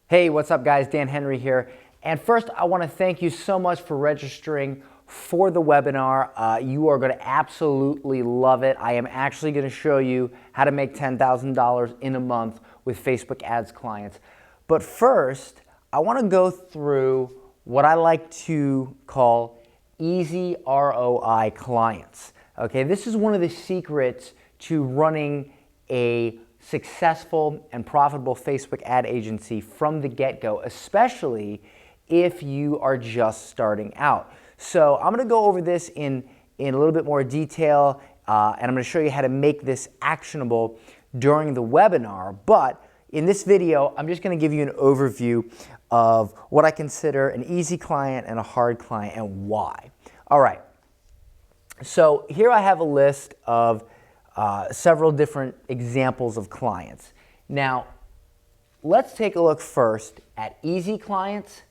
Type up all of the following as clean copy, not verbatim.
Hey, what's up guys? Dan Henry here. And first, I want to thank you so much for registering for the webinar. You are going to absolutely love it. I am actually going to show you how to make $10,000 in a month with Facebook ads clients. But first, I want to go through what I like to call easy ROI clients. Okay, this is one of the secrets to running a successful and profitable Facebook ad agency from the get-go, especially if you are just starting out. So I'm going to go over this in a little bit more detail, and I'm going to show you how to make this actionable during the webinar. But in this video, I'm just going to give you an overview of what I consider an easy client and a hard client and why. All right. So here I have a list of several different examples of clients. Now, let's take a look first at easy clients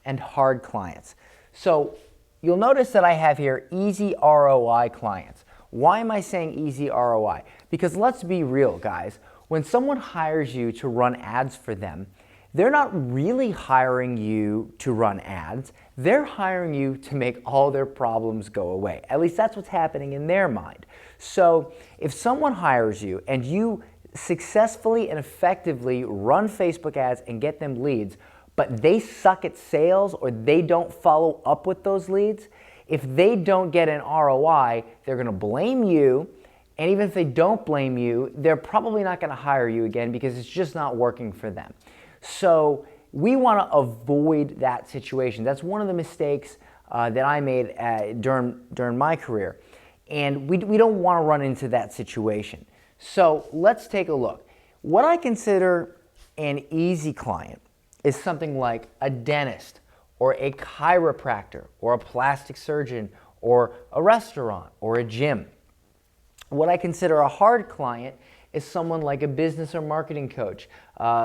and hard clients. So you'll notice that I have here easy ROI clients. Why am I saying easy ROI? Because let's be real, guys. When someone hires you to run ads for them, they're not really hiring you to run ads. They're hiring you to make all their problems go away. At least that's what's happening in their mind. So if someone hires you and you successfully and effectively run Facebook ads and get them leads, but they suck at sales or they don't follow up with those leads, if they don't get an ROI, they're going to blame you. And even if they don't blame you, they're probably not going to hire you again because it's just not working for them. So we want to avoid that situation. That's one of the mistakes that I made during my career. And we don't want to run into that situation. So let's take a look. What I consider an easy client is something like a dentist or a chiropractor or a plastic surgeon or a restaurant or a gym. What I consider a hard client is someone like a business or marketing coach,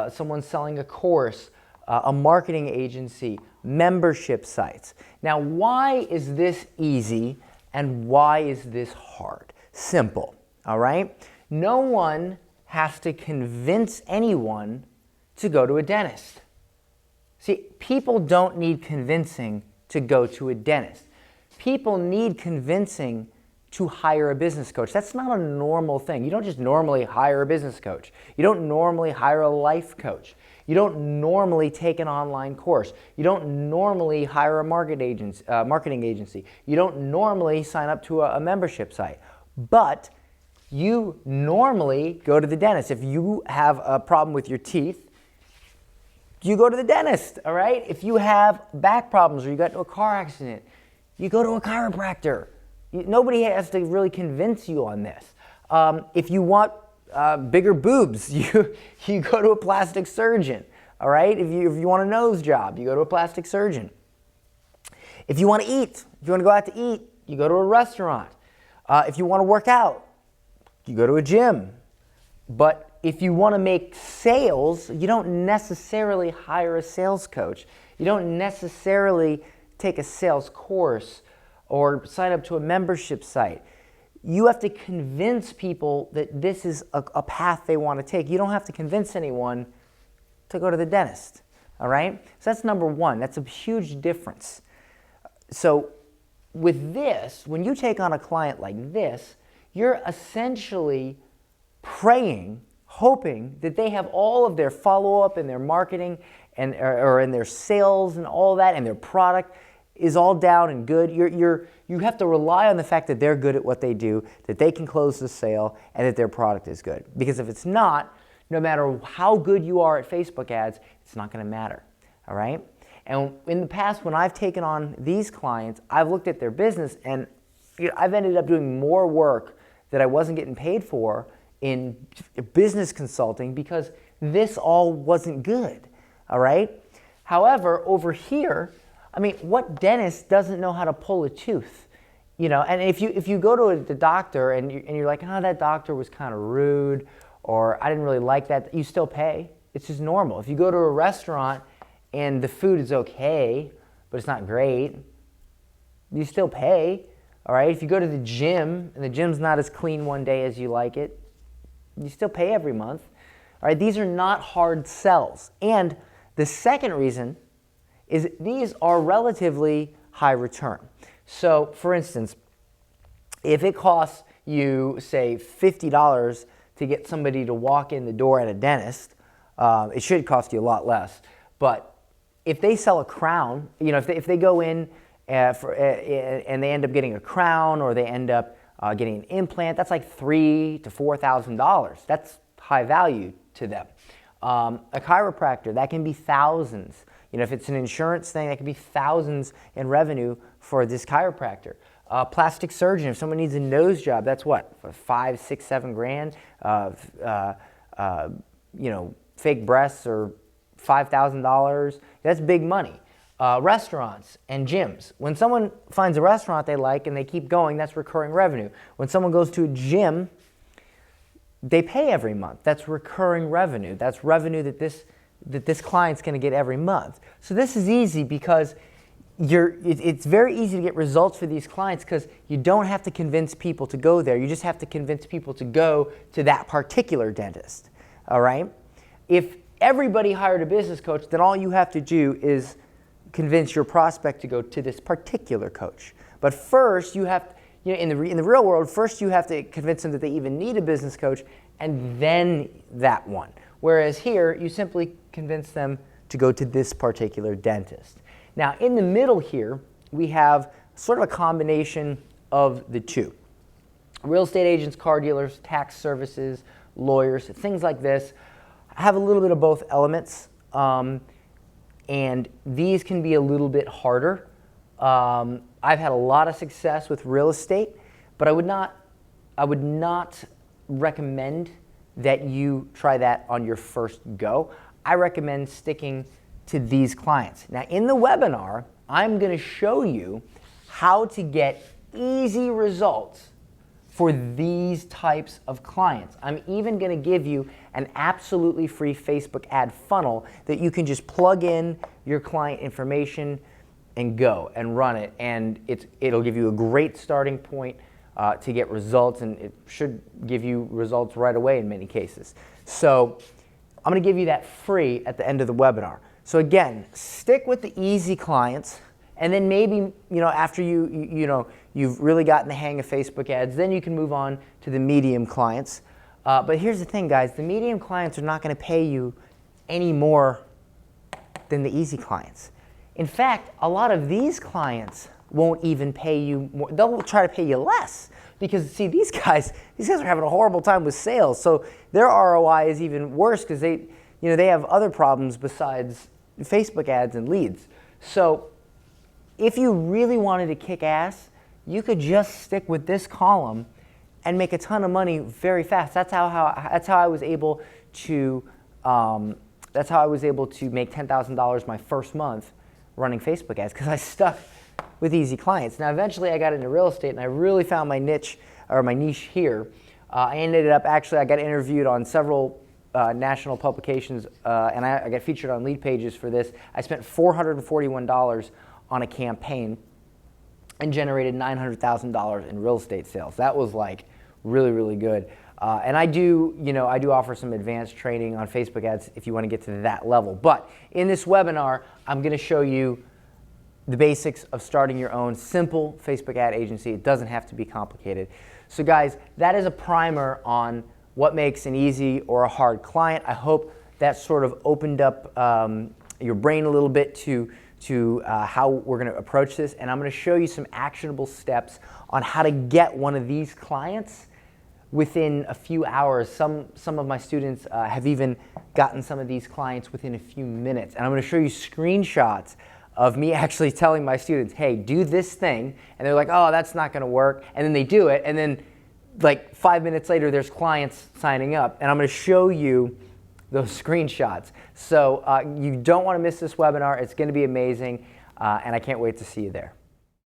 someone selling a course, a marketing agency, membership sites. Now, why is this easy and why is this hard? Simple, all right? No one has to convince anyone to go to a dentist. See, people don't need convincing to go to a dentist. People need convincing to hire a business coach. That's not a normal thing. You don't just normally hire a business coach. You don't normally hire a life coach. You don't normally take an online course. You don't normally hire a marketing agency. You don't normally sign up to a membership site. But you normally go to the dentist. If you have a problem with your teeth, you go to the dentist, all right? If you have back problems or you got into a car accident, you go to a chiropractor. Nobody has to really convince you on this. If you want bigger boobs, you go to a plastic surgeon, all right? If you want a nose job, you go to a plastic surgeon. If you want to eat, if you want to go out to eat, you go to a restaurant. If you want to work out, you go to a gym. But if you want to make sales, you don't necessarily hire a sales coach. You don't necessarily take a sales course or sign up to a membership site. You have to convince people that this is a path they want to take. You don't have to convince anyone to go to the dentist, all right? So that's number one. That's a huge difference. So with this, when you take on a client like this, you're essentially praying, hoping that they have all of their follow-up and their marketing or in their sales and all that and their product is all down and good. You have to rely on the fact that they're good at what they do, that they can close the sale, and that their product is good. Because if it's not, no matter how good you are at Facebook ads, it's not going to matter, all right? And in the past, when I've taken on these clients, I've looked at their business, and I've ended up doing more work that I wasn't getting paid for in business consulting because this all wasn't good, all right? However, over here, I mean, what dentist doesn't know how to pull a tooth? You know, and if you go to the doctor and you're like, oh, that doctor was kind of rude, or I didn't really like that, you still pay. It's just normal. If you go to a restaurant and the food is okay, but it's not great, you still pay, all right? If you go to the gym and the gym's not as clean one day as you like it, you still pay every month, all right? These are not hard sells. And The second reason is these are relatively high return. So for instance, if it costs you, say, $50 to get somebody to walk in the door at a dentist, it should cost you a lot less. But if they sell a crown, if they go in and they end up getting a crown, or they end up getting an implant, that's like $3,000 to $4,000. That's high value to them. A chiropractor, that can be thousands. If it's an insurance thing, that could be thousands in revenue for this chiropractor. Plastic surgeon, if someone needs a nose job, that's what, 5, 6, 7 grand. Fake breasts or $5,000. That's big money. Restaurants and gyms. When someone finds a restaurant they like and they keep going, that's recurring revenue. When someone goes to a gym, they pay every month. That's recurring revenue. That's revenue that this client's going to get every month. So this is easy because it's very easy to get results for these clients because you don't have to convince people to go there. You just have to convince people to go to that particular dentist. All right? If everybody hired a business coach, then all you have to do is convince your prospect to go to this particular coach. But first, you have, in the real world, first you have to convince them that they even need a business coach, and then that one. Whereas here, you simply convince them to go to this particular dentist. Now, in the middle here, we have sort of a combination of the two. Real estate agents, car dealers, tax services, lawyers, things like this have a little bit of both elements, and these can be a little bit harder. I've had a lot of success with real estate, but I would not recommend that you try that on your first go. I recommend sticking to these clients. Now, in the webinar, I'm going to show you how to get easy results for these types of clients. I'm even going to give you an absolutely free Facebook ad funnel that you can just plug in your client information and go and run it, and it'll give you a great starting point to get results, and it should give you results right away in many cases. So I'm going to give you that free at the end of the webinar. So again, stick with the easy clients, and then maybe after you've really gotten the hang of Facebook ads, then you can move on to the medium clients. But here's the thing, guys: the medium clients are not going to pay you any more than the easy clients. In fact, a lot of these clients won't even pay you more. They'll try to pay you less because, see, these guys are having a horrible time with sales. So their ROI is even worse because they have other problems besides Facebook ads and leads. So if you really wanted to kick ass, you could just stick with this column and make a ton of money very fast. That's how I was able to make $10,000 my first month running Facebook ads, because I stuck with easy clients. Now, eventually I got into real estate and I really found my niche here. I got interviewed on several national publications, and I got featured on lead pages for this. I spent $441 on a campaign and generated $900,000 in real estate sales. That was like really, really good. And I do offer some advanced training on Facebook ads if you want to get to that level. But in this webinar, I'm going to show you the basics of starting your own simple Facebook ad agency. It doesn't have to be complicated. So guys, that is a primer on what makes an easy or a hard client. I hope that sort of opened up your brain a little bit to how we're going to approach this. And I'm going to show you some actionable steps on how to get one of these clients within a few hours. Some of my students have even gotten some of these clients within a few minutes. And I'm going to show you screenshots of me actually telling my students, hey, do this thing. And they're like, oh, that's not going to work. And then they do it. And then like 5 minutes later, there's clients signing up. And I'm going to show you those screenshots. So you don't want to miss this webinar. It's going to be amazing. And I can't wait to see you there.